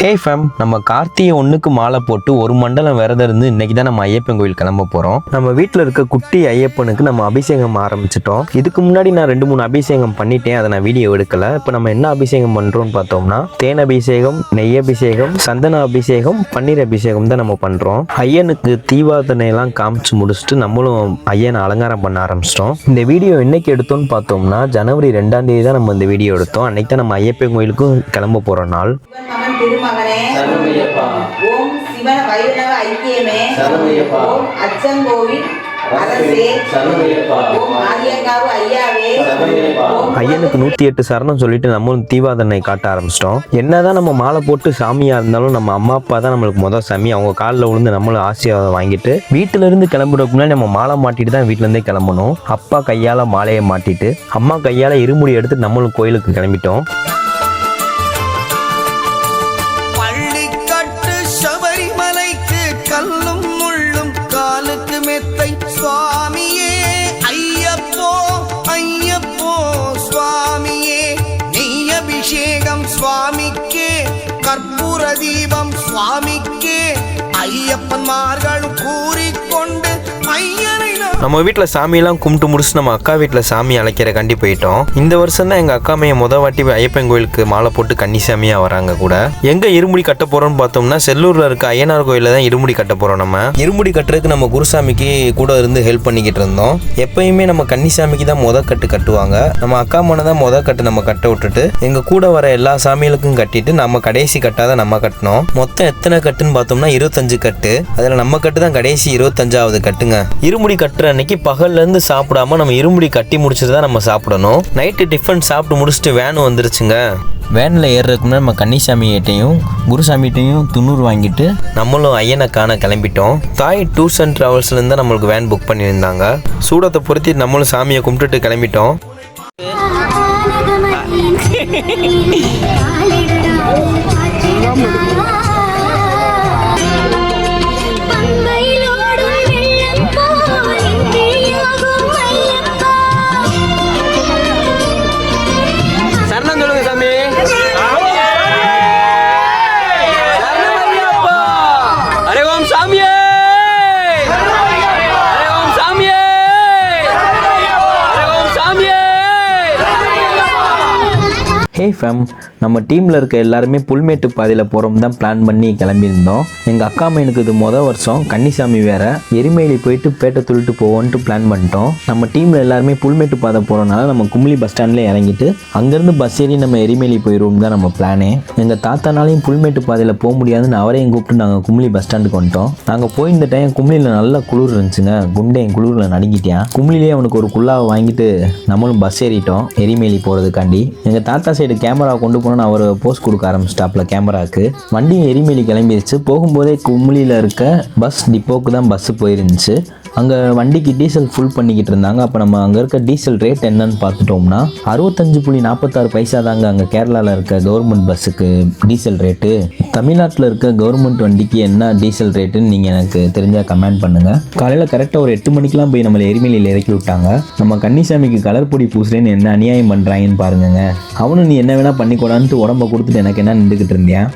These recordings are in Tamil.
ஹே ஃபேம், நம்ம கார்த்திகை 1க்கு மாலை போட்டு ஒரு மண்டலம் விரதம் இருந்து இன்னைக்கு தான் நம்ம ஐயப்பன் கோயில் கிளம்ப போகிறோம். நம்ம வீட்டில் இருக்க குட்டி ஐயப்பனுக்கு நம்ம அபிஷேகம் ஆரம்பிச்சிட்டோம். இதுக்கு முன்னாடி நான் 2-3 அபிஷேகம் பண்ணிட்டேன், அதை நான் வீடியோ எடுக்கல. இப்போ நம்ம என்ன அபிஷேகம் பண்ணுறோம்னு பார்த்தோம்னா தேன் அபிஷேகம், நெய் அபிஷேகம், சந்தன அபிஷேகம், பன்னீர் அபிஷேகம் தான் நம்ம பண்ணுறோம். ஐயனுக்கு தீபாரதனையெல்லாம் காமிச்சு முடிச்சுட்டு நம்மளும் ஐயனை அலங்காரம் பண்ண ஆரம்பிச்சிட்டோம். இந்த வீடியோ என்னைக்கு எடுத்தோம்னு பார்த்தோம்னா ஜனவரி 2ஆம் தேதி தான் நம்ம இந்த வீடியோ எடுத்தோம். அன்னைக்கு தான் நம்ம ஐயப்பன் கோயிலுக்கும் கிளம்ப போகிற நாள். திருமகனே ஓம் சிவன வைணவ ஐக்கியமே ஓம் அச்சங்கோவில் அரசே ஓம் ஆரியங்காவு ஐயாவே. ஐயனுக்கு 108 சரணம் சொல்லிட்டு நம்மளும் தீபாரதனை காட்ட ஆரம்பிச்சிட்டோம். என்னதான் நம்ம மாலை போட்டு சாமியா இருந்தாலும் நம்ம அம்மா அப்பா தான் நம்மளுக்கு முதல் சாமி. அவங்க காலில் விழுந்து நம்மளும் ஆசீர்வாதம் வாங்கிட்டு வீட்டில இருந்து கிளம்புறதுக்கு முன்னாடி நம்ம மாலை மாட்டிட்டு தான் வீட்டுல இருந்தே கிளம்பணும். அப்பா கையால மாலையை மாட்டிட்டு அம்மா கையால இருமுடி எடுத்து நம்மளும் கோயிலுக்கு கிளம்பிட்டோம். கல்லும் முள்ளும் காலுக்கு மெத்தை சுவாமியே ஐயப்போ ஐயப்போ சுவாமியே. நெய் அபிஷேகம் சுவாமிக்கே, கற்பூர தீபம் சுவாமிக்கே. ஐயப்பன்மார்கள் கூறிக்கொண்டு ஐயனை நம்ம வீட்டில் சாமியெல்லாம் கும்பிட்டு முடிச்சு நம்ம அக்கா வீட்டில் சாமி அழைக்கிற கண்டி போயிட்டோம். இந்த வருஷம் தான் எங்கள் அக்கா மைய வாட்டி ஐயப்பன் கோயிலுக்கு மாலை போட்டு கன்னிசாமியாக வராங்க கூட. எங்கே இருமுடி கட்ட போகிறோம்னு பார்த்தோம்னா செல்லூரில் இருக்க ஐயனார் கோயிலில் தான் இருமுடி கட்ட போகிறோம். நம்ம இருமுடி கட்டுறதுக்கு நம்ம குருசாமிக்கு கூட இருந்து ஹெல்ப் பண்ணிக்கிட்டு இருந்தோம். எப்பயுமே நம்ம கன்னிசாமிக்கு தான் கட்டு கட்டுவாங்க. நம்ம அக்கா மனை தான் கட்டு நம்ம கட்ட விட்டுட்டு எங்கள் கூட வர எல்லா சாமிகளுக்கும் கட்டிட்டு நம்ம கடைசி கட்டாத நம்ம கட்டினோம். மொத்தம் எத்தனை கட்டுன்னு பார்த்தோம்னா 25 கட்டு. அதில் நம்ம கட்டு தான் கடைசி 25வது கட்டுங்க. இருமுடி கட்டுற அன்னைக்கு பகல்ல இருந்து சாப்பிடாம நம்ம இருமுடி கட்டி முடிச்சுட்டு தான் நம்ம சாப்பிடணும். நைட்டு டிஃபன் சாப்பிட்டு முடிச்சுட்டு வேன் வந்துருச்சுங்க. வேனில் ஏறுறதுக்கு முன்னாடி நம்ம கன்னிசாமிகிட்டையும் குருசாமிகிட்டையும் துண்ணூறு வாங்கிட்டு நம்மளும் ஐயனை காண கிளம்பிட்டோம். தாய் டூர்ஸ் அண்ட் ட்ராவல்ஸ்லேருந்து தான் நம்மளுக்கு வேன் புக் பண்ணியிருந்தாங்க. சூடத்தை பொருத்தி நம்மளும் சாமியை கும்பிட்டுட்டு கிளம்பிட்டோம். ஹே ஃபேம், நம்ம டீமில் இருக்க எல்லாருமே புல்மேட்டு பாதையில் போகிறோம் தான் பிளான் பண்ணி கிளம்பியிருந்தோம். எங்கள் அக்கா மையனுக்கு இது வருஷம் கன்னிசாமி வேற. எரிமேலி போயிட்டு பேட்டை துள்ளிட்டு போவோன்ட்டு பிளான் பண்ணிட்டோம். நம்ம டீமில் எல்லாருமே புல்மேட்டு பாதை போகிறனால நம்ம கும்ளி பஸ் ஸ்டாண்ட்லேயே இறங்கிட்டு அங்கேருந்து பஸ் ஏறி நம்ம எரிமேலி போயிடுவோம் தான் நம்ம பிளானே. எங்கள் தாத்தானாலையும் புல்மேட்டு பாதையில் போக முடியாதுன்னு அவரையும் கூப்பிட்டு நாங்கள் கும்ளி பஸ் ஸ்டாண்டுக்கு வந்துட்டோம். நாங்கள் போயிருந்த டைம் கும்ளியில் நல்ல குளிர் இருந்துச்சுங்க. குண்டே என் குளிரில் நடுங்கிட்டான். கும்ளிலேயே அவனுக்கு ஒரு குள்ளாவை வாங்கிட்டு நம்மளும் பஸ் ஏறிட்டோம் எரிமேலி போகிறதுக்காண்டி. எங்கள் தாத்தா சைடு கேமரா கொண்டு போனோன்னு அவர் போஸ்ட் கொடுக்க ஆரம்பிச்சிட்டாப்ல கேமராவுக்கு. வண்டியும் எரிமேலி கிளம்பிடுச்சு. போகும்போதே கும்ளியில் இருக்க பஸ் டிப்போக்கு தான் பஸ்ஸு போயிருந்துச்சு. அங்கே வண்டிக்கு டீசல் ஃபுல் பண்ணிக்கிட்டு இருந்தாங்க. அப்போ நம்ம அங்கே இருக்க டீசல் ரேட் என்னன்னு பார்த்துட்டோம்னா 65.46 பைசா தாங்க அங்கே கேரளாவில் இருக்க கவர்மெண்ட் பஸ்ஸுக்கு டீசல் ரேட்டு. தமிழ்நாட்டில் இருக்க கவர்மெண்ட் வண்டிக்கு என்ன டீசல் ரேட்டுன்னு நீங்கள் எனக்கு தெரிஞ்சால் கமெண்ட் பண்ணுங்கள். காலையில் கரெக்டாக ஒரு 8 மணிக்கெலாம் போய் நம்மளை எரிமேலியில் இறக்கி விட்டாங்க. நம்ம கன்னிசாமிக்கு கலர் பொடி பூசுறேன்னு என்ன அநியாயம் பண்ணுறாங்கன்னு பாருங்க. அவனும் நீ என்ன வேணால் பண்ணிக்கூடான்ட்டு உடம்ப கொடுத்துட்டு எனக்கு என்ன நின்றுக்கிட்டு இருந்தேன்.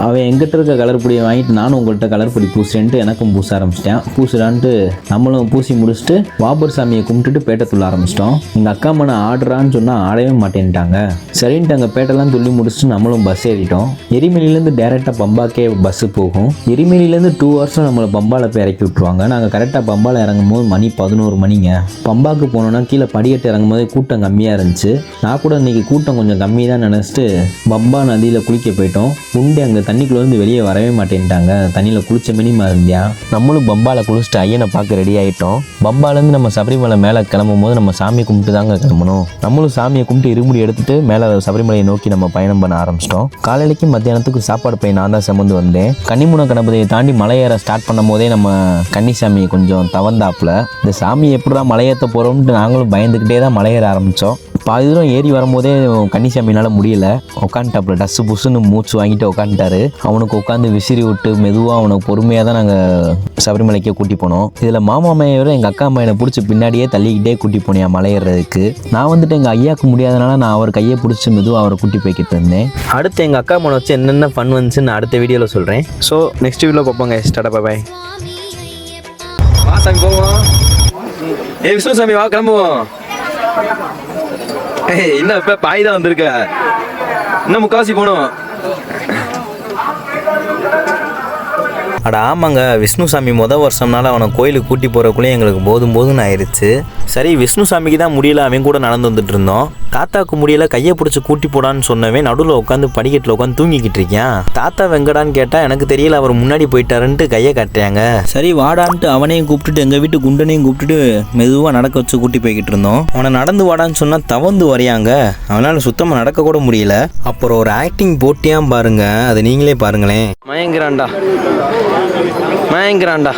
அவன் எங்கிட்ட இருக்க கலர் பொடியை வாங்கிட்டு நானும் உங்கள்கிட்ட கலர் பொடி பூசுறேன்ட்டு எனக்கும் பூச ஆரம்பிச்சிட்டேன். பூசுறான்ட்டு நம்மளும் பூசி முடிச்சுட்டு வாபர் சாமியை கும்பிட்டுட்டு பேட்டை துள்ள ஆரம்பிச்சிட்டோம். எங்கள் அக்கா மனை ஆடுறான்னு சொன்னால் ஆடவே மாட்டேன்ட்டாங்க. சரின்ட்டு அங்கே பேட்டெல்லாம் துள்ளி முடிச்சுட்டு நம்மளும் பஸ் ஏறிட்டோம். எரிமேலிலேருந்து டேரெக்டாக பம்பாக்கே பஸ்ஸு போகும். எரிமேலிலேருந்து 2 hours நம்மளை பம்பாவில் போய் இறக்கி விட்ருவாங்க. நாங்கள் கரெக்டாக பம்பாவில் இறங்கும் போது மணி 11 மணிங்க. பம்பாக்கு போனோன்னா கீழே படிக்கட்டு இறங்கும் போது கூட்டம் கம்மியாக இருந்துச்சு. நான் கூட இன்றைக்கி கூட்டம் கொஞ்சம் கம்மி தான் நினச்சிட்டு பம்பா நதியில் குளிக்க போயிட்டோம். உண்டு அங்கே தண்ணிக்குள்ள வந்து வெளியே வரவே மாட்டேன்ட்டாங்க. தண்ணியில் குளிச்ச மினிமா இருந்தியா. நம்மளும் பம்பாவில் குளிச்சுட்டு ஐயனை பார்க்க ரெடி ஆகிட்டோம். பம்பாலேருந்து நம்ம சபரிமலை மேலே கிளம்பும் போது நம்ம சாமியை கும்பிட்டு தாங்க கிளம்பணும். நம்மளும் சாமியை கும்பிட்டு இருமுடி எடுத்துட்டு மேலே சபரிமலையை நோக்கி நம்ம பயணம் பண்ண ஆரம்பிச்சிட்டோம். காலையிலைக்கு மத்தியானத்துக்கு சாப்பாடு போய் நான் தான் சுமந்து வந்தேன். கன்னிமுனை கணபதியை தாண்டி மலையேற ஸ்டார்ட் பண்ணும் போதே நம்ம கன்னிசாமி கொஞ்சம் தவந்தாப்புல. இந்த சாமி எப்படிதான் மலையேற்ற போகிறோம்ட்டு நாங்களும் பயந்துக்கிட்டே தான் மலையேற ஆரம்பித்தோம். பாதி தூரம் ஏறி வரும்போதே கன்னிசாமினால் முடியல, உட்காந்துட்டாப்புல டஸ்ஸு புஸ்ஸுன்னு மூச்சு வாங்கிட்டு உட்காந்துட்டாரு. அவனுக்கு உட்காந்து விசிறி விட்டு மெதுவாக அவனுக்கு பொறுமையாக தான் நாங்கள் சபரிமலைக்கே கூட்டி போனோம். இதில் மாமா மையவரை எங்கள் அக்கா அம்மையனை பிடிச்சி பின்னாடியே தள்ளிக்கிட்டே கூட்டி போனேன் மலை ஏறுறதுக்கு. நான் வந்துட்டு எங்கள் ஐயாவுக்கு முடியாதனால நான் அவர் கையை பிடிச்சி மெதுவாக அவரை கூட்டி போய்கிட்டு இருந்தேன். அடுத்து எங்கள் அக்கா அம்மா வச்சு என்னென்ன ஃபன் வந்துச்சுன்னு அடுத்த வீடியோவில் சொல்கிறேன். ஸோ நெக்ஸ்ட் வீடியோவில் பார்ப்போங்க. டாடா பாய். வா சாமி போவோம். விஷ்ணு சாமி வா கிளம்புவோம். இன்னும் இப்போ பாய் தான் வந்திருக்க, இன்னும் முக்காசி போகணும். அட ஆமாங்க, விஷ்ணு சாமி வருஷம்னால அவனை கோயிலுக்கு கூட்டி போகிறக்குள்ளே எங்களுக்கு போதும்னு ஆயிடுச்சு. சரி, விஷ்ணு சாமிக்கு தான் முடியல, அவன் கூட நடந்து வந்துட்டு இருந்தோம். தாத்தாவுக்கு முடியல, கையை பிடிச்சி கூட்டி போடான்னு சொன்னவன் நடுவில் உட்காந்து படிக்கட்டில் உட்காந்து தூங்கிக்கிட்டு இருக்கேன். தாத்தா வெங்கடான்னு கேட்டால் எனக்கு தெரியல, அவர் முன்னாடி போயிட்டாருன்ட்டு கையை காட்டுறாங்க. சரி வாடான்ட்டு அவனையும் கூப்பிட்டுட்டு எங்கள் வீட்டு குண்டனையும் கூப்பிட்டுட்டு மெதுவாக நடக்க வச்சு கூட்டி போய்கிட்டு இருந்தோம். அவனை நடந்து வாடான்னு சொன்னால் தவந்து வரையாங்க, அவனால் சுத்தமாக நடக்க கூட முடியல. அப்புறம் ஒரு ஆக்டிங் போட்டியாம் பாருங்க, அதை நீங்களே பாருங்களேன். மயங்கராண்டா மயங்கராண்டா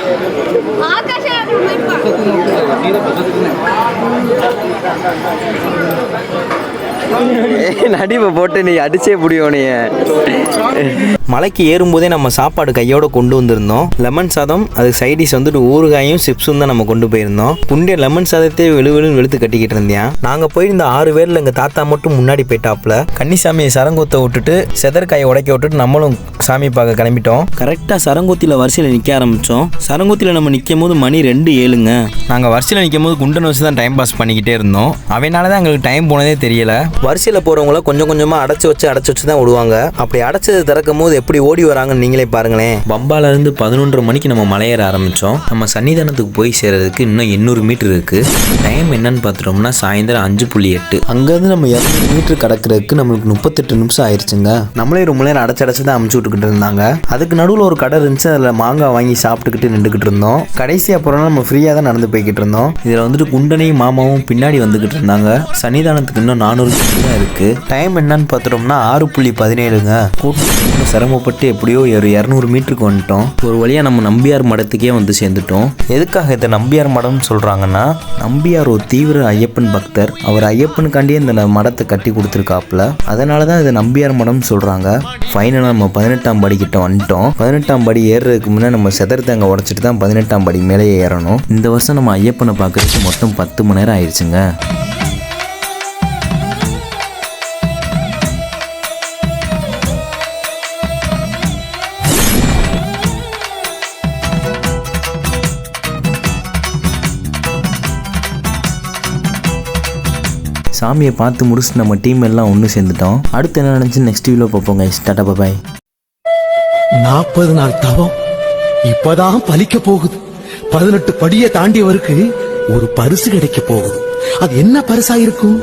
நடிப்பை போட்டு நீ அடிச்சே முடியும். நீ மலைக்கு ஏறும்போதே நம்ம சாப்பாடு கையோட கொண்டு வந்திருந்தோம். லெமன் சாதம், அது சைடிஷ் வந்துட்டு ஊறுகாயும் சிப்ஸும் தான் நம்ம கொண்டு போயிருந்தோம். குண்டிய லெமன் சாதத்தை வெளுவெளுன்னு வெளுத்து கட்டிக்கிட்டு இருந்தேன். நாங்கள் போயிருந்த 6 பேரில் எங்கள் தாத்தா மட்டும் முன்னாடி போயிட்டாப்புல. கன்னிசாமியை சரங்கூத்தை விட்டுட்டு செதற்காயை உடைக்க விட்டுட்டு நம்மளும் சாமி பார்க்க கிளம்பிட்டோம். கரெக்டாக சரங்கூத்தியில் வரிசையில் நிற்க ஆரம்பித்தோம். சரங்கூத்தியில் நம்ம நிற்கும் போது மணி 2:07ங்க. நாங்கள் வரிசையில் நிற்கும் போது குண்டன் வச்சு தான் டைம் பாஸ் பண்ணிக்கிட்டே இருந்தோம். அவனால தான் எங்களுக்கு டைம் போனதே தெரியல. வரிசையில் போகிறவங்கள கொஞ்சம் கொஞ்சமாக அடைச்சி வச்சு தான் விடுவாங்க. அப்படி அடைச்சது திறக்கும் போது எப்படி ஓடி வராங்கன்னு நீங்களே பாருங்களேன். பம்பாலேருந்து 11:30 மணிக்கு நம்ம மலையேற ஆரம்பித்தோம். நம்ம சன்னிதானத்துக்கு போய் சேர்றதுக்கு இன்னும் 800 மீட்டர் இருக்குது. டைம் என்னன்னு பார்த்துட்டோம்னா சாயந்தரம் 5:08. அங்கேருந்து நம்ம 200 மீட்டர் கடக்கிறதுக்கு நம்மளுக்கு 38 நிமிஷம் ஆயிடுச்சுங்க. நம்மளே ரொம்ப நேரம் அடைச்சு தான் அமுச்சு விட்டுக்கிட்டு இருந்தாங்க. அதுக்கு நடுவில் ஒரு கடை இருந்துச்சு, அதில் மாங்காய் வாங்கி சாப்பிட்டுக்கிட்டு நின்றுக்கிட்டு இருந்தோம். கடைசியாக போகிறோம்னா நம்ம ஃப்ரீயாக தான் நடந்து போய்கிட்டு இருந்தோம். இதில் வந்துட்டு குண்டனையும் மாமாவும் பின்னாடி வந்துக்கிட்டு இருந்தாங்க. சன்னிதானத்துக்கு இன்னும் 400 மீட்டர் தான் இருக்குது. டைம் என்னன்னு பார்த்துட்டோம்னா 6:17ங்க. கூட்டம் சிரமப்பட்டு எப்படியோ ஒரு 200 மீட்டருக்கு வந்துட்டோம். ஒரு வழியாக நம்ம நம்பியார் மடத்துக்கே வந்து சேர்ந்துட்டோம். எதுக்காக இதை நம்பியார் மடம்னு சொல்கிறாங்கன்னா, நம்பியார் ஒரு தீவிர ஐயப்பன் பக்தர். அவர் ஐயப்பனுக்காண்டியே இந்த மடத்தை கட்டி கொடுத்துருக்காப்புல. அதனால தான் இதை நம்பியார் மடம்னு சொல்கிறாங்க. ஃபைனலாக நம்ம 18ஆம் படிக்கிட்ட வந்துட்டோம். 18ஆம் படி ஏறுறதுக்கு முன்னே நம்ம செதறத்தங்க உடச்சிட்டு தான் 18ஆம் படி மேலே ஏறணும். இந்த வருஷம் நம்ம ஐயப்பனை பார்க்கறதுக்கு மொத்தம் 10 மணி நேரம் ஆயிடுச்சுங்க. சாமியை பார்த்து முடிச்சுட்டு நம்ம டீம் எல்லாம் ஒன்று சேர்ந்துட்டோம். அடுத்து என்ன நடந்துச்சு நெக்ஸ்ட் வீடியோவில் பார்ப்போங்க. டாடா பாய். 40 நாள் தவம் இப்பதான் பலிக்க போகுது. 18 படியை தாண்டியவருக்கு ஒரு பரிசு கிடைக்க போகுது. அது என்ன பரிசா இருக்கும்?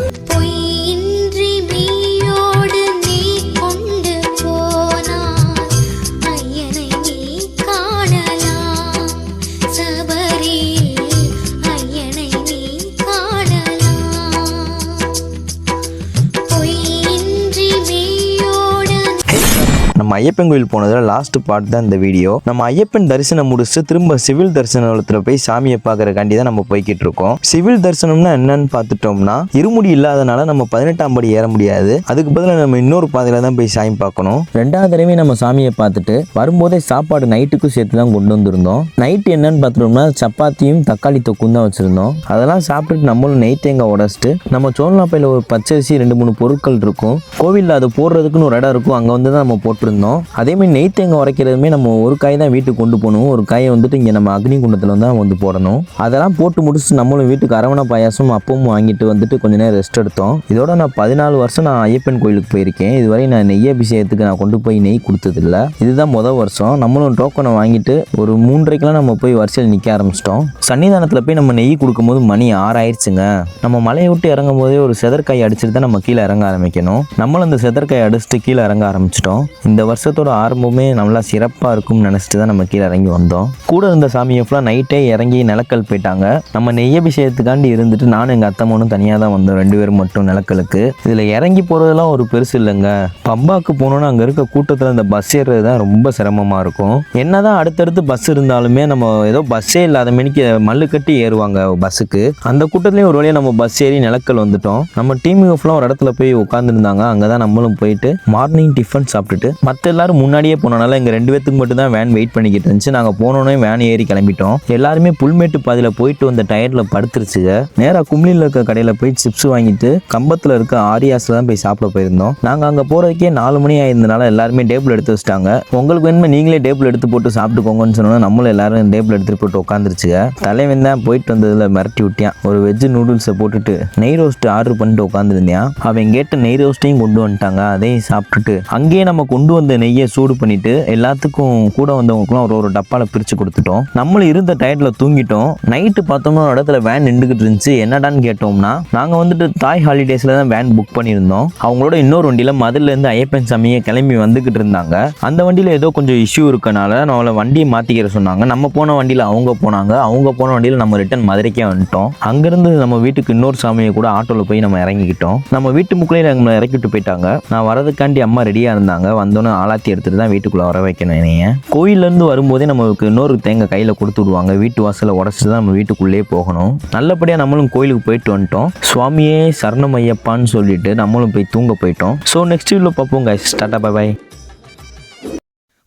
நம்ம ஐயப்பன் கோயில் போனதில் லாஸ்ட் பார்ட் தான் இந்த வீடியோ. நம்ம ஐயப்பன் தரிசனம் முடிச்சுட்டு திரும்ப சிவில் தரிசனத்தில் போய் சாமியை பார்க்கறக்காண்டி தான் நம்ம போய்கிட்டு இருக்கோம். சிவில் தரிசனம்னா என்னன்னு பார்த்துட்டோம்னா, இருமுடி இல்லாதனால நம்ம 18ஆம் படி ஏற முடியாது. அதுக்கு பதிலாக நம்ம இன்னொரு பாதையில தான் போய் சாமி பார்க்கணும். 2வது தடவை நம்ம சாமியை பார்த்துட்டு வரும்போதே சாப்பாடு நைட்டுக்கும் சேர்த்து தான் கொண்டு வந்திருந்தோம். நைட்டு என்னன்னு பார்த்துட்டோம்னா சப்பாத்தியும் தக்காளி தொக்கும் தான் வச்சிருந்தோம். அதெல்லாம் சாப்பிட்டுட்டு நம்மளும் நெய் தேங்காய் உடச்சிட்டு நம்ம சோழநாப்பையில் ஒரு பச்சரிசி 2-3 பொருட்கள் இருக்கும். கோவிலில் அது போடுறதுக்குன்னு ஒரு இடம் இருக்கும், அங்கே வந்து தான் நம்ம போட்டிருந்தோம். அதேமாதிரி நெய் தேங்காய் உரைக்கிறதுமே நம்ம ஒரு காய் தான் வீட்டுக்கு கொண்டு போகணும். ஒரு காயை வந்துட்டு இங்கே நம்ம அக்னி குண்டத்தில் தான் வந்து போடணும். அதெல்லாம் போட்டு முடிச்சுட்டு நம்மளும் வீட்டுக்கு அரவணை பாயாசம் அப்பவும் வாங்கிட்டு வந்துட்டு கொஞ்ச நேரம் ரெஸ்ட் எடுத்தோம். இதோட நான் 14 வருஷம் நான் ஐயப்பன் கோயிலுக்கு போயிருக்கேன். இதுவரை நான் நெய் அபிஷேகத்துக்கு நான் கொண்டு போய் நெய் கொடுத்ததில்ல. இதுதான் முதல் வருஷம். நம்மளும் டோக்கனை வாங்கிட்டு ஒரு 3:30க்கெல்லாம் நம்ம போய் வரிசையில் நிற்க ஆரம்பிச்சிட்டோம். சன்னிதானத்தில் போய் நம்ம நெய் கொடுக்கும்போது மணி 6 ஆயிடுச்சுங்க. நம்ம மலையை விட்டு இறங்கும் போதே ஒரு செதற்காய் அடிச்சுட்டு தான் நம்ம கீழே இறங்க ஆரம்பிக்கணும். நம்மளும் அந்த செதற்காய் அடிச்சுட்டு கீழே இறங்க ஆரம்பிச்சிட்டோம். இந்த வருஷத்தோட ஆரம்பமே நல்லா சிறப்பாக இருக்கும்னு நினச்சிட்டு தான் நம்ம கீழே இறங்கி வந்தோம். கூட இருந்த சாமியை ஃபுல்லாக நைட்டே இறங்கி நிலக்கல் போயிட்டாங்க. நம்ம நெய்யபிஷேகத்துக்காண்டி இருந்துட்டு நானும் எங்கள் அத்தம்மனும் தனியாக தான் வந்தோம், 2 பேரும் மட்டும் நிலக்கலுக்கு. இதில் இறங்கி போகிறதெல்லாம் ஒரு பெருசு இல்லைங்க. பம்பாக்கு போனோன்னா அங்கே இருக்க கூட்டத்தில் இந்த பஸ் ஏறுறது தான் ரொம்ப சிரமமாக இருக்கும். என்னதான் அடுத்தடுத்து பஸ் இருந்தாலுமே நம்ம ஏதோ பஸ்ஸே இல்லாத மணிக்கு மல்லு கட்டி ஏறுவாங்க பஸ்ஸுக்கு. அந்த கூட்டத்துலேயும் ஒரு வழியாக நம்ம பஸ் ஏறி நிலக்கல் வந்துட்டோம். நம்ம டீமுக்கு ஃபுல்லாக ஒரு இடத்துல போய் உட்காந்துருந்தாங்க. அங்கே தான் நம்மளும் போயிட்டு மார்னிங் டிஃபன் சாப்பிட்டுட்டு மற்ற எல்லாரும் முன்னாடியே போனனால எங்கள் 2 பேத்துக்கு மட்டும் தான் வேன் வெயிட் பண்ணிக்கிட்டு இருந்துச்சு. நாங்கள் போனோன்னே வேன் ஏறி கிளம்பிட்டோம். எல்லாருமே புல்மேட்டு பாதையில் போயிட்டு வந்த டயர்ல படுத்துருச்சுங்க. நேராக கும்ளியில் இருக்க கடையில் போய் சிப்ஸ் வாங்கிட்டு கம்பத்தில் இருக்க ஆரியாஸில் தான் போய் சாப்பிட போயிருந்தோம். நாங்கள் அங்கே போகிறதுக்கே 4 மணி ஆயிருந்தனால எல்லாருமே டேபிள் எடுத்து வச்சிட்டாங்க. உங்களுக்கு வேணுமே நீங்களே டேபிள் எடுத்து போட்டு சாப்பிட்டுக்கோங்கன்னு சொன்னோன்னா நம்மளும் எல்லாரும் டேபிள் எடுத்துட்டு போட்டு உட்காந்துருச்சுங்க. தலைவன் தான் போயிட்டு வந்ததில் மிரட்டி விட்டியான். ஒரு வெஜ் நூடுல்ஸை போட்டுட்டு நெய் ரோஸ்ட் ஆர்டர் பண்ணிட்டு உட்காந்துருந்தேன். அவன் கேட்ட நெய் ரோஸ்ட்டையும் கொண்டு வந்துட்டாங்க. அதையும் சாப்பிட்டுட்டு அங்கேயே நம்ம கொண்டு வந்த நெய்யை சூடு பண்ணிட்டு எல்லாத்துக்கும் கூட வந்தவங்களுக்குலாம் ஒரு டப்பாவில் பிரித்து கொடுத்துட்டோம். நம்மளும் இருந்த டயர்டில் தூங்கிட்டோம். நைட்டு பார்த்தோம்னா ஒரு இடத்துல வேன் நின்றுக்கிட்டு இருந்துச்சு. என்னடான்னு கேட்டோம்னா நாங்கள் வந்துட்டு தாய் ஹாலிடேஸில் தான் வேன் புக் பண்ணியிருந்தோம். அவங்களோட இன்னொரு வண்டியில் மதுரிலேருந்து ஐயப்பன் சாமியை கிளம்பி வந்துக்கிட்டு இருந்தாங்க. அந்த வண்டியில் ஏதோ கொஞ்சம் இஷ்யூ இருக்கனால நம்மளை வண்டியை மாற்றிக்கிற சொன்னாங்க. நம்ம போன வண்டியில் அவங்க போனாங்க. அவங்க போன வண்டியில் நம்ம ரிட்டன் மதுரைக்கே வந்துட்டோம். அங்கேருந்து நம்ம வீட்டுக்கு இன்னொரு சாமியை கூட ஆட்டோவில் போய் நம்ம இறங்கிக்கிட்டோம். நம்ம வீட்டு முக்கிலே நம்மளை இறக்கிட்டு போயிட்டாங்க. நான் வரதுக்காண்டி அம்மா ரெடியாக இருந்தாங்க. வந்தோன்னே ஆளாத்தி எடுத்துட்டு தான் வீட்டுக்குள்ளே வர வைக்கணும். என்னைய கோயிலேருந்து வரும்போதே நமக்கு இன்னொரு தேங்காய் கையில் கொடுத்து விடுவாங்க. வீட்டு வாசலில் உடச்சிட்டு தான் நம்ம வீட்டுக்குள்ளேயே போகணும். நல்லபடியாக நம்மளும் கோயிலுக்கு போயிட்டு வந்துட்டோம். சுவாமியே சரணம் ஐயப்பான்னு சொல்லிட்டு நம்மளும் போய் தூங்க போயிட்டோம். ஸோ நெக்ஸ்ட் வீடியோவில் பார்ப்போம் கைஸ். Tata bye by.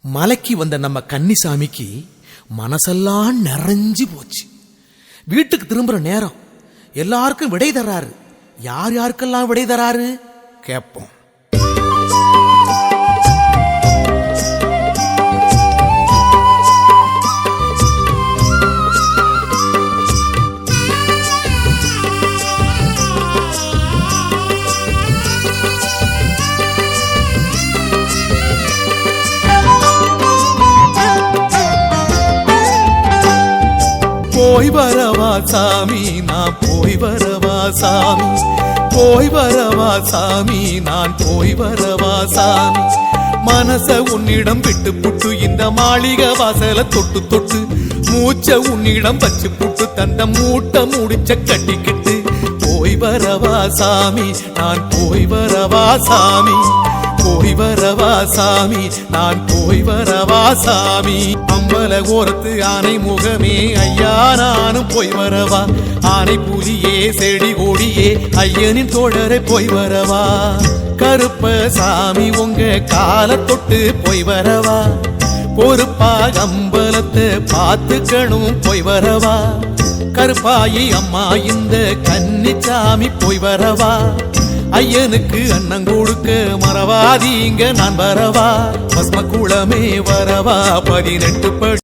மலைக்கு வந்த நம்ம கன்னிசாமிக்கு மனசெல்லாம் நிறைஞ்சு போச்சு. வீட்டுக்கு திரும்புற நேரம். எல்லாருக்கும் விடை தராரு. யார் யாருக்கெல்லாம் விடை தராரு கேட்போம். போய் வரவா சாமி, நான் போய் வரவா சாமி, போய் வரவா சாமி, நான் போய் வரவா சாமி. மனச உன்னிடம் விட்டு புட்டு இந்த மாளிகை வாசல தொட்டு தொட்டு மூச்ச உன்னிடம் வச்சு புட்டு தந்த மூட்டை முடிச்ச கட்டிக்கிட்டு போய் வரவா சாமி, நான் போய் வரவா சாமி, போய் வரவா சாமி, நான் போய் வரவா சாமி. அம்பல ஓரத்து ஆனை முகமே ஐயா, நானும் போய் வரவா. ஆனை புலியே செடி கொடியே ஐயனின் தோழரை போய் வரவா. கருப்ப சாமி உங்க கால தொட்டு போய் வரவா. பொறுப்பா அம்பலத்தை பார்த்துக்கணும் போய் வரவா. கருப்பாயி அம்மா இந்த கன்னிச்சாமி போய் வரவா. ஐயனுக்கு அண்ணன் கொடுக்க மறவாதீங்க நான் வரவா. பஸ்ம குளமே வரவா. 18 படி